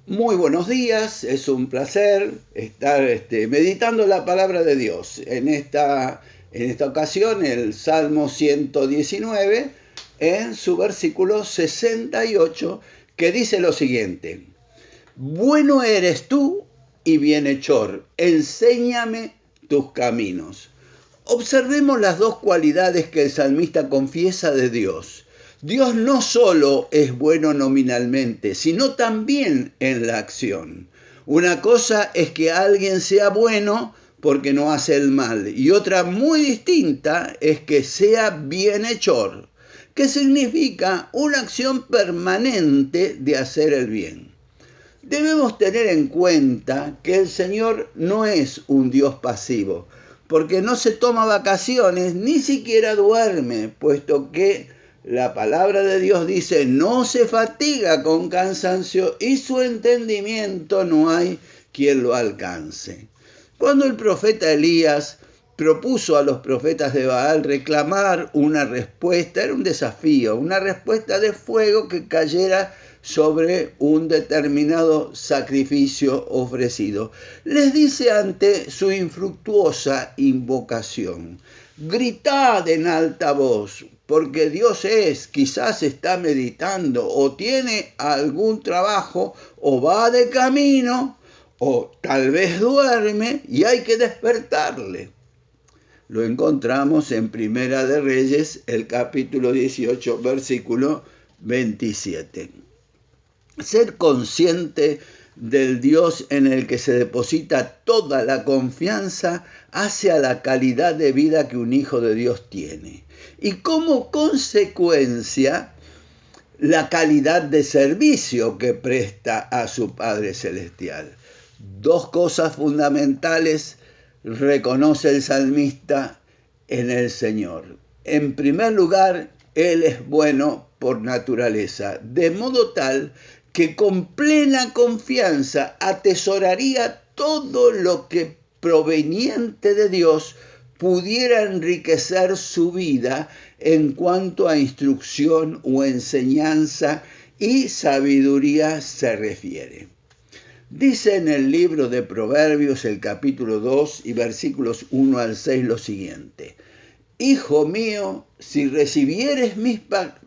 Muy buenos días, es un placer estar meditando la palabra de Dios. En esta ocasión, el Salmo 119, en su versículo 68, que dice lo siguiente: Bueno eres tú y bienhechor, enséñame tus caminos. Observemos las dos cualidades que el salmista confiesa de Dios. Dios no solo es bueno nominalmente, sino también en la acción. Una cosa es que alguien sea bueno porque no hace el mal, y otra muy distinta es que sea bienhechor, que significa una acción permanente de hacer el bien. Debemos tener en cuenta que el Señor no es un Dios pasivo, porque no se toma vacaciones, ni siquiera duerme, puesto que la palabra de Dios dice: no se fatiga con cansancio y su entendimiento no hay quien lo alcance. Cuando el profeta Elías propuso a los profetas de Baal reclamar una respuesta, era un desafío, una respuesta de fuego que cayera sobre un determinado sacrificio ofrecido. Les dice ante su infructuosa invocación: gritad en alta voz, porque Dios quizás está meditando, o tiene algún trabajo, o va de camino, o tal vez duerme y hay que despertarle. Lo encontramos en Primera de Reyes, el capítulo 18, versículo 27. Ser consciente del Dios en el que se deposita toda la confianza hacia la calidad de vida que un hijo de Dios tiene. Y como consecuencia, la calidad de servicio que presta a su Padre Celestial. Dos cosas fundamentales reconoce el salmista en el Señor. En primer lugar, Él es bueno por naturaleza, de modo tal que con plena confianza atesoraría todo lo que proveniente de Dios pudiera enriquecer su vida en cuanto a instrucción o enseñanza y sabiduría se refiere. Dice en el libro de Proverbios, el capítulo 2 y versículos 1 al 6 lo siguiente: Hijo mío, si recibieres mis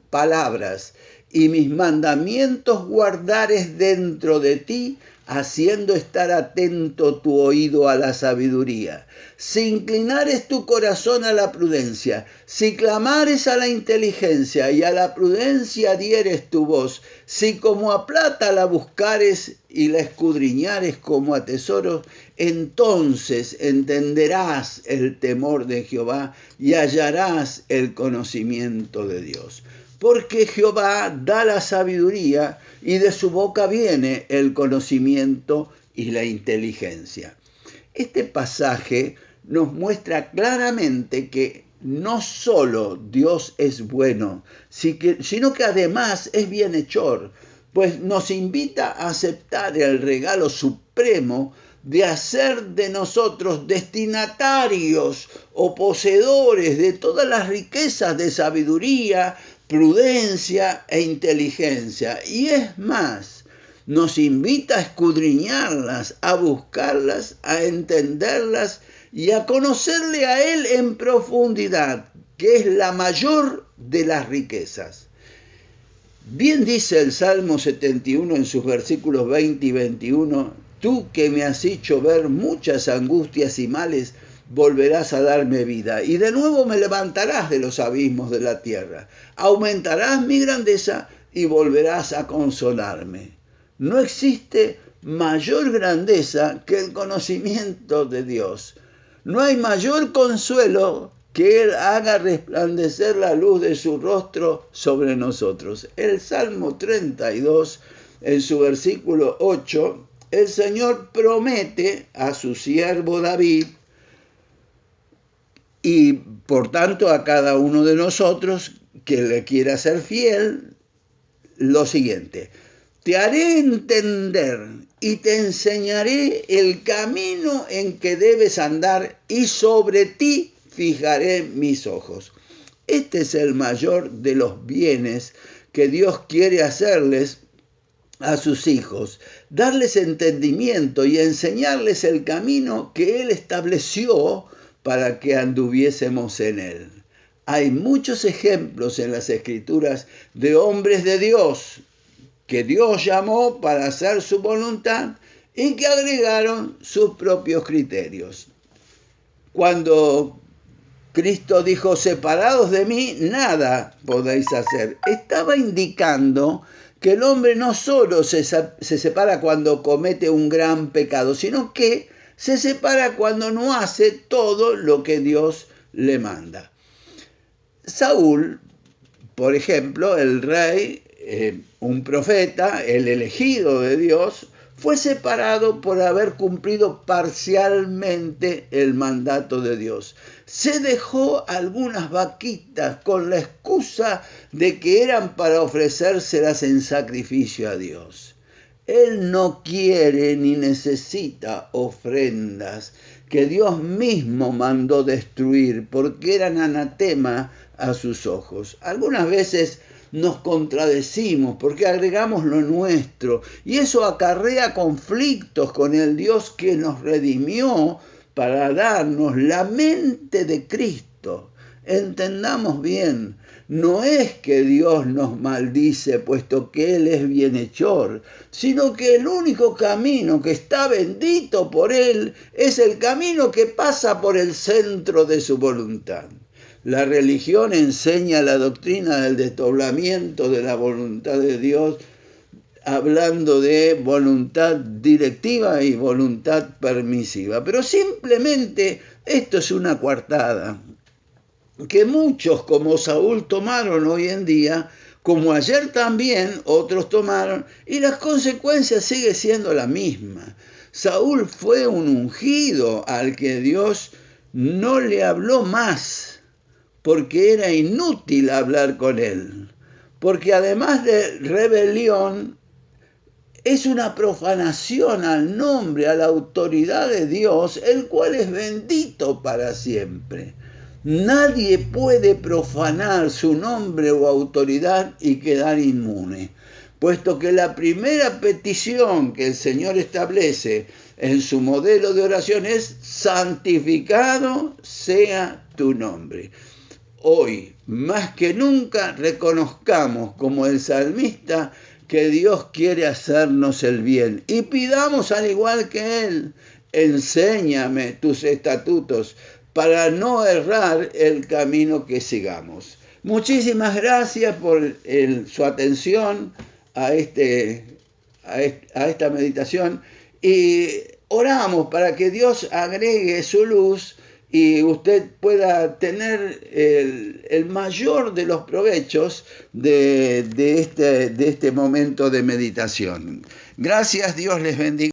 palabras y mis mandamientos guardares dentro de ti, haciendo estar atento tu oído a la sabiduría, si inclinares tu corazón a la prudencia, si clamares a la inteligencia y a la prudencia dieres tu voz, si como a plata la buscares y la escudriñares como a tesoros, entonces entenderás el temor de Jehová y hallarás el conocimiento de Dios. Porque Jehová da la sabiduría y de su boca viene el conocimiento y la inteligencia. Este pasaje nos muestra claramente que no solo Dios es bueno, sino que además es bienhechor, pues nos invita a aceptar el regalo supremo de hacer de nosotros destinatarios o poseedores de todas las riquezas de sabiduría, prudencia e inteligencia. Y es más, nos invita a escudriñarlas, a buscarlas, a entenderlas y a conocerle a Él en profundidad, que es la mayor de las riquezas. Bien dice el Salmo 71 en sus versículos 20 y 21: Tú que me has hecho ver muchas angustias y males, volverás a darme vida, y de nuevo me levantarás de los abismos de la tierra. Aumentarás mi grandeza y volverás a consolarme. No existe mayor grandeza que el conocimiento de Dios. No hay mayor consuelo que Él haga resplandecer la luz de su rostro sobre nosotros. El Salmo 32, en su versículo 8, el Señor promete a su siervo David y por tanto a cada uno de nosotros que le quiera ser fiel lo siguiente: te haré entender y te enseñaré el camino en que debes andar, y sobre ti fijaré mis ojos. Este es el mayor de los bienes que Dios quiere hacerles a sus hijos, darles entendimiento y enseñarles el camino que Él estableció para que anduviésemos en Él. Hay muchos ejemplos en las Escrituras de hombres de Dios que Dios llamó para hacer su voluntad y que agregaron sus propios criterios. Cuando Cristo dijo, separados de mí, nada podéis hacer, estaba indicando que el hombre no solo se separa cuando comete un gran pecado, sino que se separa cuando no hace todo lo que Dios le manda. Saúl, por ejemplo, el rey, un profeta, el elegido de Dios, fue separado por haber cumplido parcialmente el mandato de Dios. Se dejó algunas vaquitas con la excusa de que eran para ofrecérselas en sacrificio a Dios. Él no quiere ni necesita ofrendas que Dios mismo mandó destruir porque eran anatema a sus ojos. Algunas veces nos contradecimos porque agregamos lo nuestro y eso acarrea conflictos con el Dios que nos redimió para darnos la mente de Cristo. Entendamos bien, no es que Dios nos maldice puesto que Él es bienhechor, sino que el único camino que está bendito por Él es el camino que pasa por el centro de su voluntad. La religión enseña la doctrina del desdoblamiento de la voluntad de Dios, hablando de voluntad directiva y voluntad permisiva. Pero simplemente esto es una coartada que muchos como Saúl tomaron hoy en día, como ayer también otros tomaron, y las consecuencias siguen siendo la misma. Saúl fue un ungido al que Dios no le habló más, porque era inútil hablar con él, porque además de rebelión, es una profanación al nombre, a la autoridad de Dios, el cual es bendito para siempre. Nadie puede profanar su nombre o autoridad y quedar inmune, puesto que la primera petición que el Señor establece en su modelo de oración es: santificado sea tu nombre. Hoy, más que nunca, reconozcamos como el salmista que Dios quiere hacernos el bien y pidamos al igual que Él: enséñame tus estatutos para no errar el camino que sigamos. Muchísimas gracias por su atención a esta meditación y oramos para que Dios agregue su luz y usted pueda tener el mayor de los provechos de este momento de meditación. Gracias, Dios les bendiga.